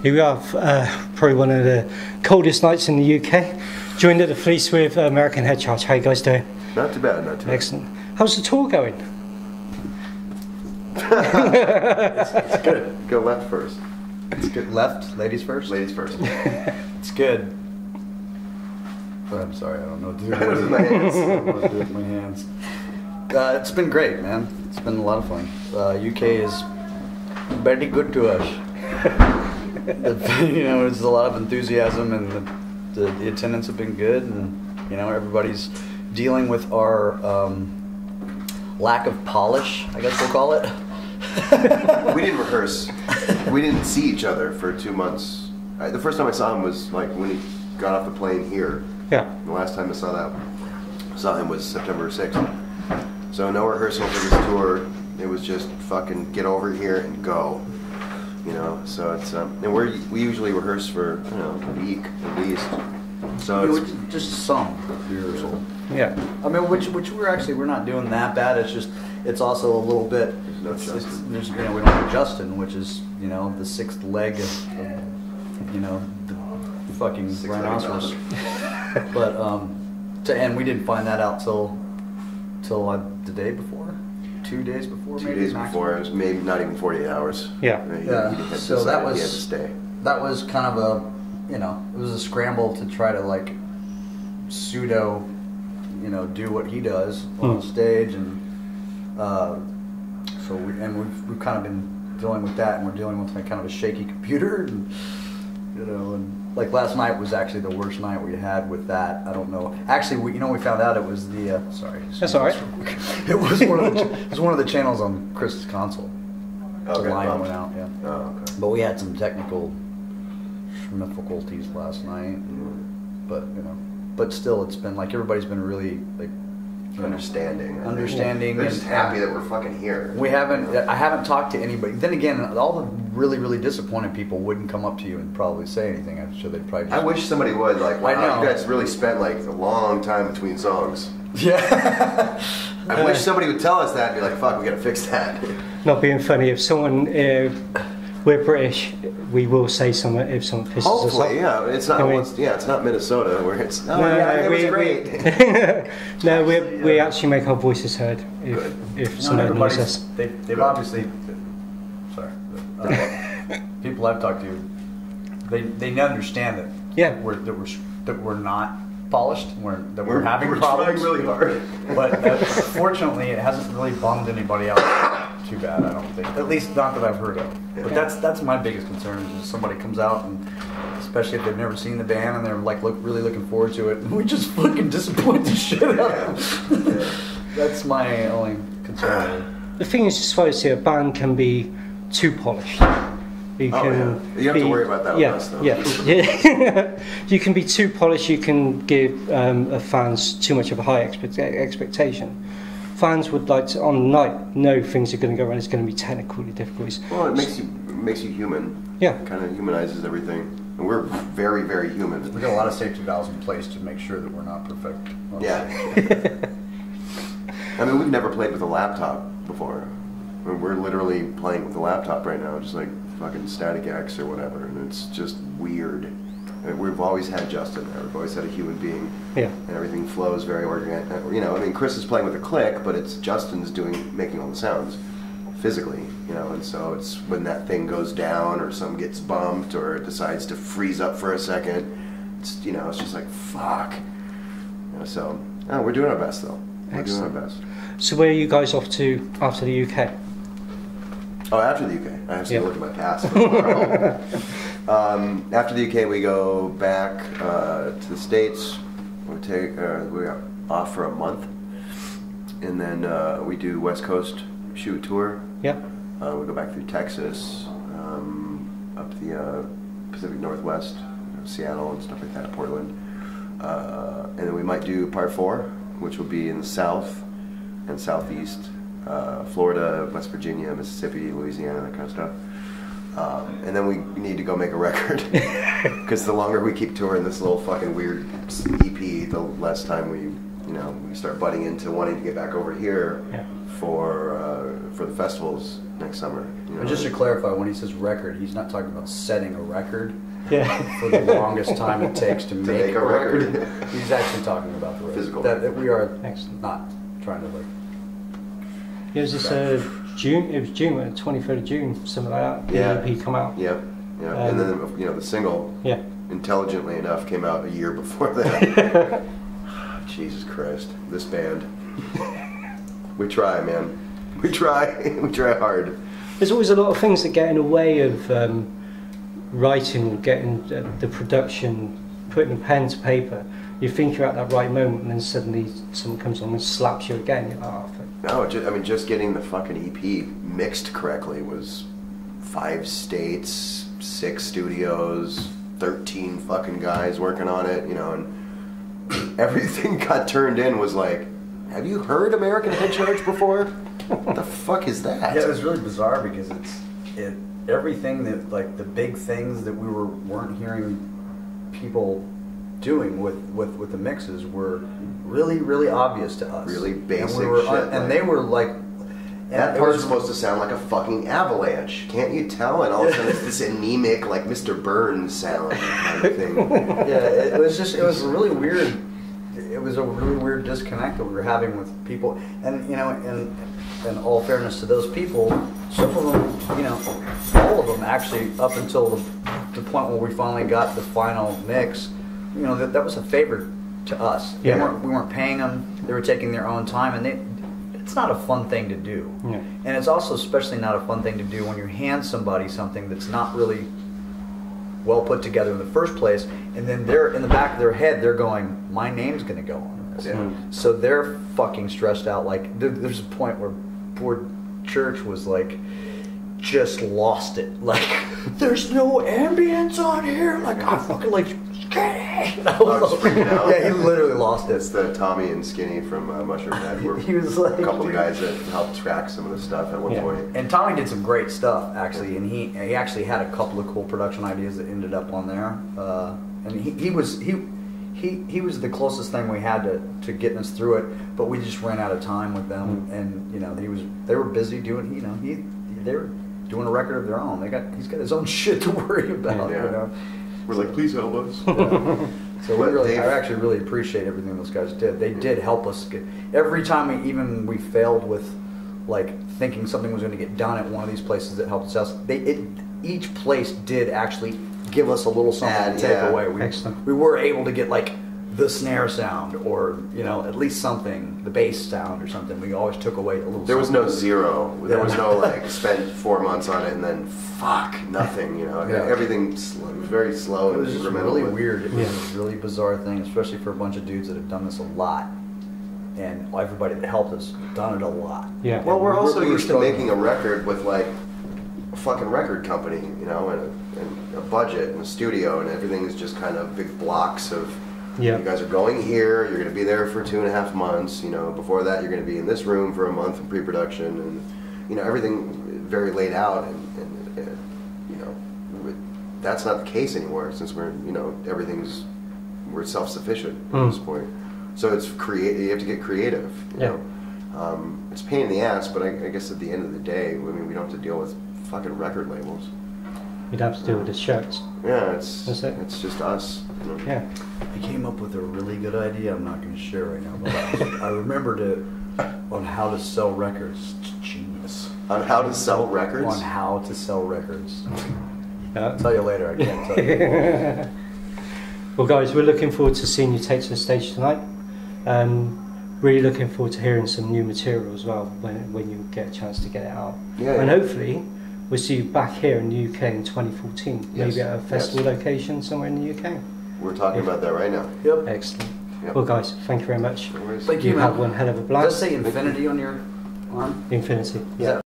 Here we are, probably one of the coldest nights in the UK. Joined at the Fleece with American HeadCharge. How you guys doing? Not too bad, not too bad. Excellent. How's the tour going? It's good. Go left first. It's good. Left? Ladies first? Ladies first. It's good. But I'm sorry, I don't know what to do with my hands. I don't know what to do with my hands. It's been great, man. It's been a lot of fun. UK is very good to us. There's a lot of enthusiasm, and the attendance have been good, and everybody's dealing with our lack of polish, I guess we'll call it. We didn't rehearse. We didn't see each other for 2 months. The first time I saw him was like when he got off the plane here. Yeah. The last time I saw him was September 6th. So no rehearsal for this tour. It was just fucking get over here and go. So it's and we usually rehearse for a week at least. So it's just some rehearsal. Yeah. I mean, which we're not doing that bad. It's also a little bit. There's no Justin. We don't have Justin, which is the sixth leg of the fucking rhinoceros. But and we didn't find that out till the day before, 2 days before. 2 days before. It was maybe not even 48 hours. Yeah. So that was he had to stay. That was kind of a it was a scramble to try to like pseudo do what he does on stage, and so we've kind of been dealing with that, and we're dealing with kind of a shaky computer, and and like last night was actually the worst night we had with that. I don't know. Actually, we found out it was the sorry. That's all right. It was one of the channels on Chris's console. Okay. The line went out. Yeah. Oh, okay. But we had some technical difficulties last night, but still, it's been like everybody's been really like understanding. They're just happy that we're fucking here. I haven't talked to anybody. Then again, all the really, really disappointed people wouldn't come up to you and probably say anything. I'm sure they'd probably. I wish somebody would. Like, wow, you guys really spent like a long time between songs. Yeah. I wish somebody would tell us that and be like, "Fuck, we gotta fix that." Not being funny, if someone we're British, we will say something if someone pisses us off. Hopefully, yeah. It's not. It's not Minnesota where it's. No, it was great. No, we actually make our voices heard if someone annoys us. They've obviously. Sorry. People I've talked to, they understand that. Yeah. We're not polished. That we're having problems. We're trying really hard. But fortunately, it hasn't really bummed anybody out too bad. I don't think. At least not that I've heard of. Yeah. But that's my biggest concern is somebody comes out, and especially if they've never seen the band and they're like really looking forward to it, and we just fucking disappoint the shit out of them. Yeah. That's my only concern. The thing is, as far as a band can be too polished. You have to worry about that with us, though. Yeah. You can be too polished. You can give fans too much of a high expectation. Fans would like to, on the night, know things are going to go wrong. It's going to be technical difficulties. Well, it makes you human. Yeah. It kind of humanizes everything. And we're very, very human. We've got a lot of safety valves in place to make sure that we're not perfect. Yeah. I mean, we've never played with a laptop before. We're literally playing with a laptop right now, just like fucking Static X or whatever, and it's just weird. And we've always had Justin there. We've always had a human being. Yeah. And everything flows very organic. I mean, Chris is playing with a click, but it's Justin's making all the sounds physically, and so it's when that thing goes down or something gets bumped or it decides to freeze up for a second, it's just like, fuck. So, we're doing our best, though. We're doing our best. So where are you guys off to after the UK? Oh, after the UK. I have to look at my pass. After the UK, we go back to the States. We're off for a month, and then we do West Coast shoot tour. Yeah. We go back through Texas, up the Pacific Northwest, Seattle and stuff like that, Portland, and then we might do part 4, which will be in the South and Southeast. Florida, West Virginia, Mississippi, Louisiana, that kind of stuff. And then we need to go make a record. Because the longer we keep touring this little fucking weird EP, the less time we you know, we start butting into wanting to get back over here for the festivals next summer. You know? And just to clarify, when he says record, he's not talking about setting a record. Yeah. For the longest time it takes to make a record. He's actually talking about the record. Physical. That we are Excellent. not trying to like. Yeah, it was this June. It was June, 23rd of June, something like that. Yeah. The EP come out. Yep. Yeah. And then you know the single. Yeah. Intelligently enough, came out a year before that. Jesus Christ, this band. We try, man. We try. We try hard. There's always a lot of things that get in the way of writing or getting the production, putting pen to paper. You think you're at that right moment, and then suddenly someone comes along and slaps you again. You're like, oh, No, I mean, just getting the fucking EP mixed correctly was 5 states, 6 studios, 13 fucking guys working on it, you know, and everything got turned in was like, have you heard American HeadCharge before? What the fuck is that? Yeah, it was really bizarre because everything that, like, the big things that we weren't hearing people doing with the mixes were really, really obvious to us. Really basic shit. And they were like, that part's supposed to sound like a fucking avalanche. Can't you tell? And all of a sudden it's this anemic, like Mr. Burns sound kind of thing. Yeah, it was really weird. It was a really weird disconnect that we were having with people. And, you know, in all fairness to those people, some of them, you know, all of them actually, up until the point where we finally got the final mix, you know, that was a favor to us. Yeah. We weren't paying them. They were taking their own time, and it's not a fun thing to do. Yeah. And it's also especially not a fun thing to do when you hand somebody something that's not really well put together in the first place, and then they're in the back of their head, they're going, my name's going to go on this. Yeah. So they're fucking stressed out. Like, there's a point where poor Church was like, just lost it. Like, there's no ambience on here. Like, I fucking like, Skinny. Yeah, he literally lost it. It's the Tommy and Skinny from Mushroom Head. He was like, a couple of guys that helped track some of the stuff at one point. And Tommy did some great stuff, actually, and he actually had a couple of cool production ideas that ended up on there. And he was the closest thing we had to getting us through it, but we just ran out of time with them. And you know, they were busy doing, you know, they were doing a record of their own. He's got his own shit to worry about. Yeah. You know? We're like, please help us. Yeah. So I actually really appreciate everything those guys did. They did help us every time we failed with like thinking something was going to get done at one of these places that helped us. Each place did actually give us a little something to take away. We were able to get like the snare sound, or you know, at least something, the bass sound or something. We always took away a little. There was no zero. There was no like spent 4 months on it and then fuck nothing. You know, everything was very slow. It was and just really weird. It was a really bizarre thing, especially for a bunch of dudes that have done this a lot, and everybody that helped us done it a lot. Yeah. Well, we're also used to making a record with like a fucking record company, you know, and a budget and a studio, and everything is just kind of big blocks of. Yeah. You guys are going here, you're going to be there for 2.5 months, you know, before that you're going to be in this room for a month in pre-production, and, you know, everything very laid out, and you know, that's not the case anymore, since we're, you know, we're self-sufficient at this point. So it's you have to get creative, you know. It's a pain in the ass, but I guess at the end of the day, I mean, we don't have to deal with fucking record labels. You'd have to deal with the shirts. Yeah, it's That's just us. You know? Yeah. I came up with a really good idea. I'm not going to share right now, but I remembered it on how to sell records. It's genius. On how to sell records? On how to sell records. Yeah. I'll tell you later. I can't tell you. Well, guys, we're looking forward to seeing you take to the stage tonight. Really looking forward to hearing some new material as well when you get a chance to get it out. Yeah. And hopefully we'll see you back here in the UK in 2014, maybe at a festival location somewhere in the UK. We're talking about that right now. Yep. Excellent. Yep. Well, guys, thank you very much. Thank you, man. Have one hell of a blast. Does that say infinity on your arm? Infinity. Yeah.